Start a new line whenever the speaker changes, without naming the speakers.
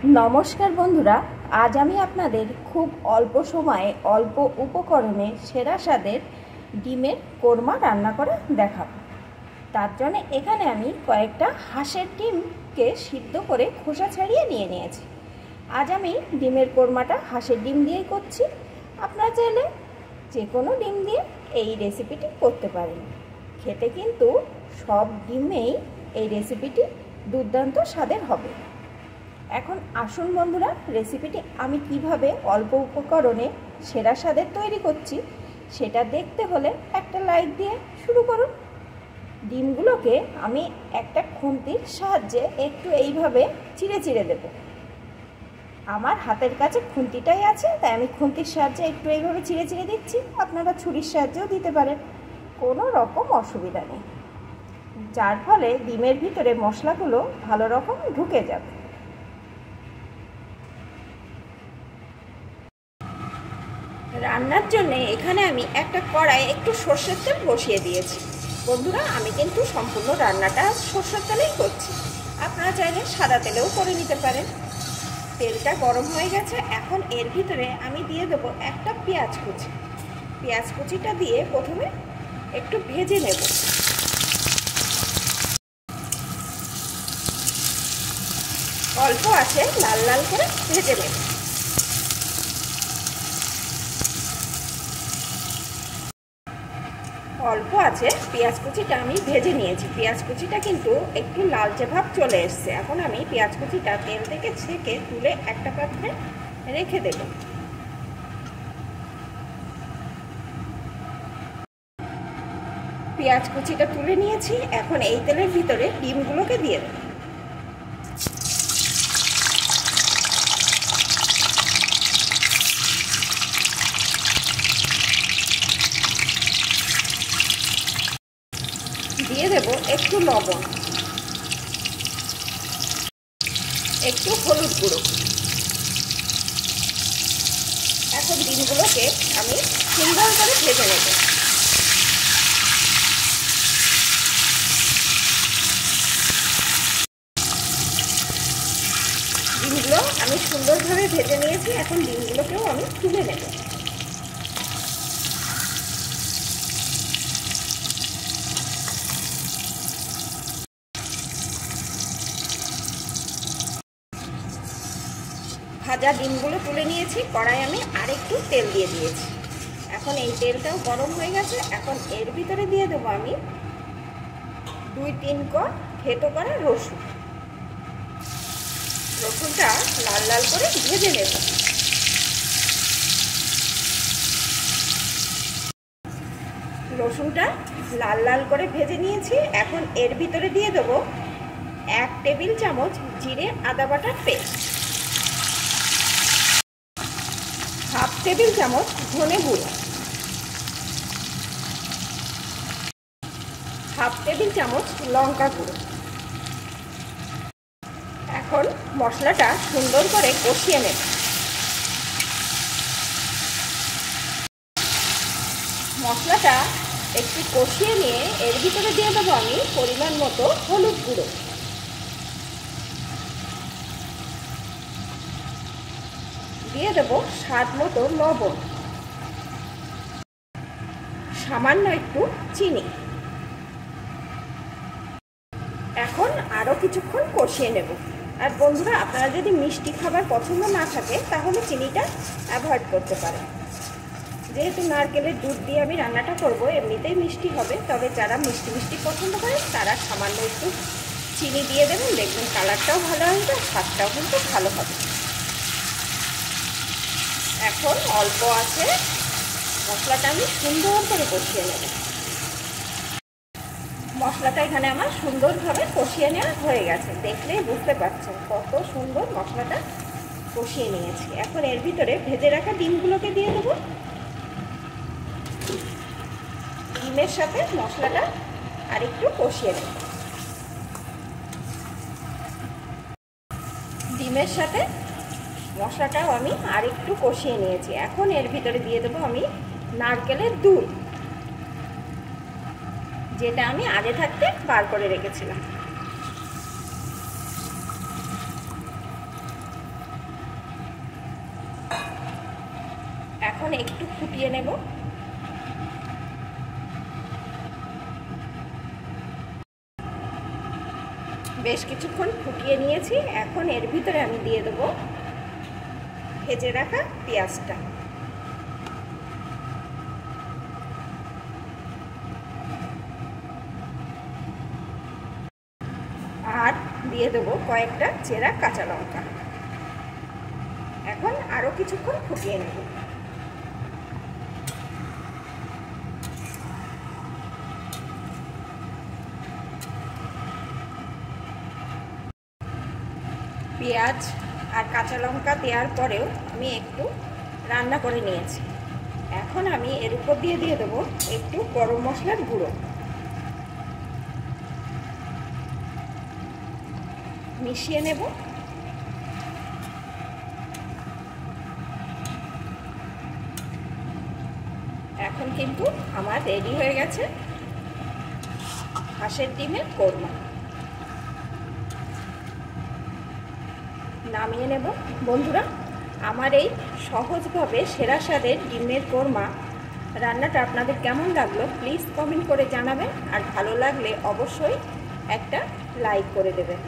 नमस्कार बंधुरा आज आमी आपनादेर खूब अल्प समय अल्प उपकरणे सेरा स्वादेर डिमेर कोरमा रान्ना करे देखाबो। तार जन्य एखाने आमी कयेकटा हाঁসের ডিমকে सिद्ध करे खोसा छाड़िए निये निয়েছি। आज आमी डिमेर कोरमाटा हाঁসের डिम दिएই करছি। आपनारा चाइले जे कोनो डिम दिए এই रेसिपिटी करते पारेन। खेते किन्तु सब डिमेই এই रेसिपिटी दुर्दान्त स्वादेर हबे। এখন আসুন বন্ধুরা রেসিপিটি আমি কিভাবে অল্প উপকরণে সেরা স্বাদের তৈরি করছি সেটা দেখতে হলে একটা লাইক দিয়ে শুরু করুন। ডিমগুলোকে আমি একটা খুন্তির সাহায্যে একটু এইভাবে চিড়ে চিড়ে দেব। আমার হাতের কাছে খুন্তিটাই আছে তাই আমি খুন্তির সাহায্যে একটু এইভাবে চিড়ে চিড়ে দিচ্ছি। আপনারা ছুরির সাহায্যেও দিতে পারেন, কোনো রকম অসুবিধা নেই, যার ফলে ডিমের ভিতরে মশলাগুলো ভালো রকম ঢুকে যাবে। রান্নার জন্য এখানে আমি একটা কড়াই একটু সরষের তেল বসিয়ে দিয়েছি। বন্ধুরা আমি কিন্তু সম্পূর্ণ রান্নাটা সরষের তেলেই করছি, আপনারা চাইলে সাদা তেলেও করে নিতে পারেন। তেলটা গরম হয়ে গেছে, এখন এর ভিতরে আমি দিয়ে দেবো একটা পেঁয়াজ কুচি। পেঁয়াজ কুচিটা দিয়ে প্রথমে একটু ভেজে নেব। অল্প আছে লাল লাল করে ভেজে নেব। অল্প আছে পেঁয়াজ কুচিটা আমি ভেজে নিয়েছি। পেঁয়াজ কুচিটা কিন্তু একটু লালচে ভাব চলে এসছে। এখন আমি পেঁয়াজ কুচিটা তেল থেকে ছেঁকে তুলে একটা পাত্রে রেখে দেব। পেঁয়াজ কুচিটা তুলে নিয়েছি, এখন এই তেলের ভিতরে ডিমগুলোকে দিয়ে দেব। দিয়ে দেব একটু লবণ, একটু হলুদ গুঁড়ো। এখন ডিমগুলোকে আমি সুন্দর করে ভেজে নেব। ডিমগুলো আমি সুন্দরভাবে ভেজে নিয়েছি, এখন ডিমগুলোকেও আমি তুলে নেব। ভাজা ডিমগুলো তুলে নিয়েছি, কড়াই আমি আরেকটু তেল দিয়ে দিয়েছি। এখন এই তেলটাও গরম হয়ে গেছে, এখন এর ভিতরে দিয়ে দেবো আমি 2-3 কোয়া থেতো করা রসুন। রসুনটা লাল লাল করে ভেজে নেব। রসুনটা লাল লাল করে ভেজে নিয়েছি, এখন এর ভিতরে দিয়ে দেবো 1 টেবিল চামচ জিরে আদা বাটার পেস্ট, 1/2 টেবিল চামচ ধনে গুঁড়ো, 1/2 টেবিল চামচ লঙ্কা গুঁড়ো। এখন মশলাটা সুন্দর করে কষিয়ে নেব। মশলাটা একটু কষিয়ে নিয়ে এর ভিতরে দিয়ে দেবো আমি পরিমাণ মতো হলুদ গুঁড়ো, দিয়ে দেবো স্বাদ মতো লবণ, সামান্য একটু চিনি। এখন আরও কিছুক্ষণ কষিয়ে নেব। আর বন্ধুরা আপনারা যদি মিষ্টি খাবার পছন্দ না থাকে তাহলে চিনিটা অ্যাভয়েড করতে পারেন। যেহেতু নারকেলের দুধ দিয়ে আমি রান্নাটা করব, এমনিতেই মিষ্টি হবে, তবে যারা মিষ্টি মিষ্টি পছন্দ করে তারা সামান্য একটু চিনি দিয়ে দেবেন, দেখবেন কালারটাও ভালো আসবে, স্বাদটাও কিন্তু ভালো হবে। এখন অল্প আছে মশলাটা আমি সুন্দর করে কষিয়ে নেব। মশলাটা এখানে আমার সুন্দরভাবে কষিয়ে নেওয়া হয়ে গেছে, দেখলেই বুঝতে পারছেন কত সুন্দর মশলাটা কষিয়ে নিয়েছি। এখন এর ভিতরে ভেজে রাখা ডিমগুলোকে দিয়ে দেবো। ডিমের সাথে মশলাটা আরেকটু কষিয়ে নেব। ডিমের সাথে মশলাটাও আমি আরেকটু কষিয়ে নিয়েছি। এখন এর ভিতরে দিয়ে দেবো আমি নারকেলের দুধ, যেটা আমি আগে থাকতে বার করে রেখেছিলাম। এখন একটু ফুটিয়ে নেব। বেশ কিছুক্ষণ ফুটিয়ে নিয়েছি। এখন এর ভিতরে আমি দিয়ে দেবো ভেজে রাখা পেঁয়াজটা। আর দিয়ে দেবো কয়েকটা চেরা কাঁচা লঙ্কা। এখন আরও কিছুক্ষণ ফুটিয়ে নেব। পেঁয়াজ আর কাঁচা লঙ্কা দেওয়ার পরেও আমি একটু রান্না করে নিয়েছি। এখন আমি এর উপর দিয়ে দেবো একটু গরম মশলার গুঁড়ো। মিশিয়ে নেব। এখন কিন্তু আমার রেডি হয়ে গেছে হাঁসের ডিমের কোরমা। নামিয়ে নেব। বন্ধুরা, আমার এই সহজভাবে সেরা স্বাদের ডিমের কোরমা রান্নাটা আপনাদের কেমন লাগলো প্লিজ কমেন্ট করে জানাবেন। আর ভালো লাগলে অবশ্যই একটা লাইক করে দেবেন।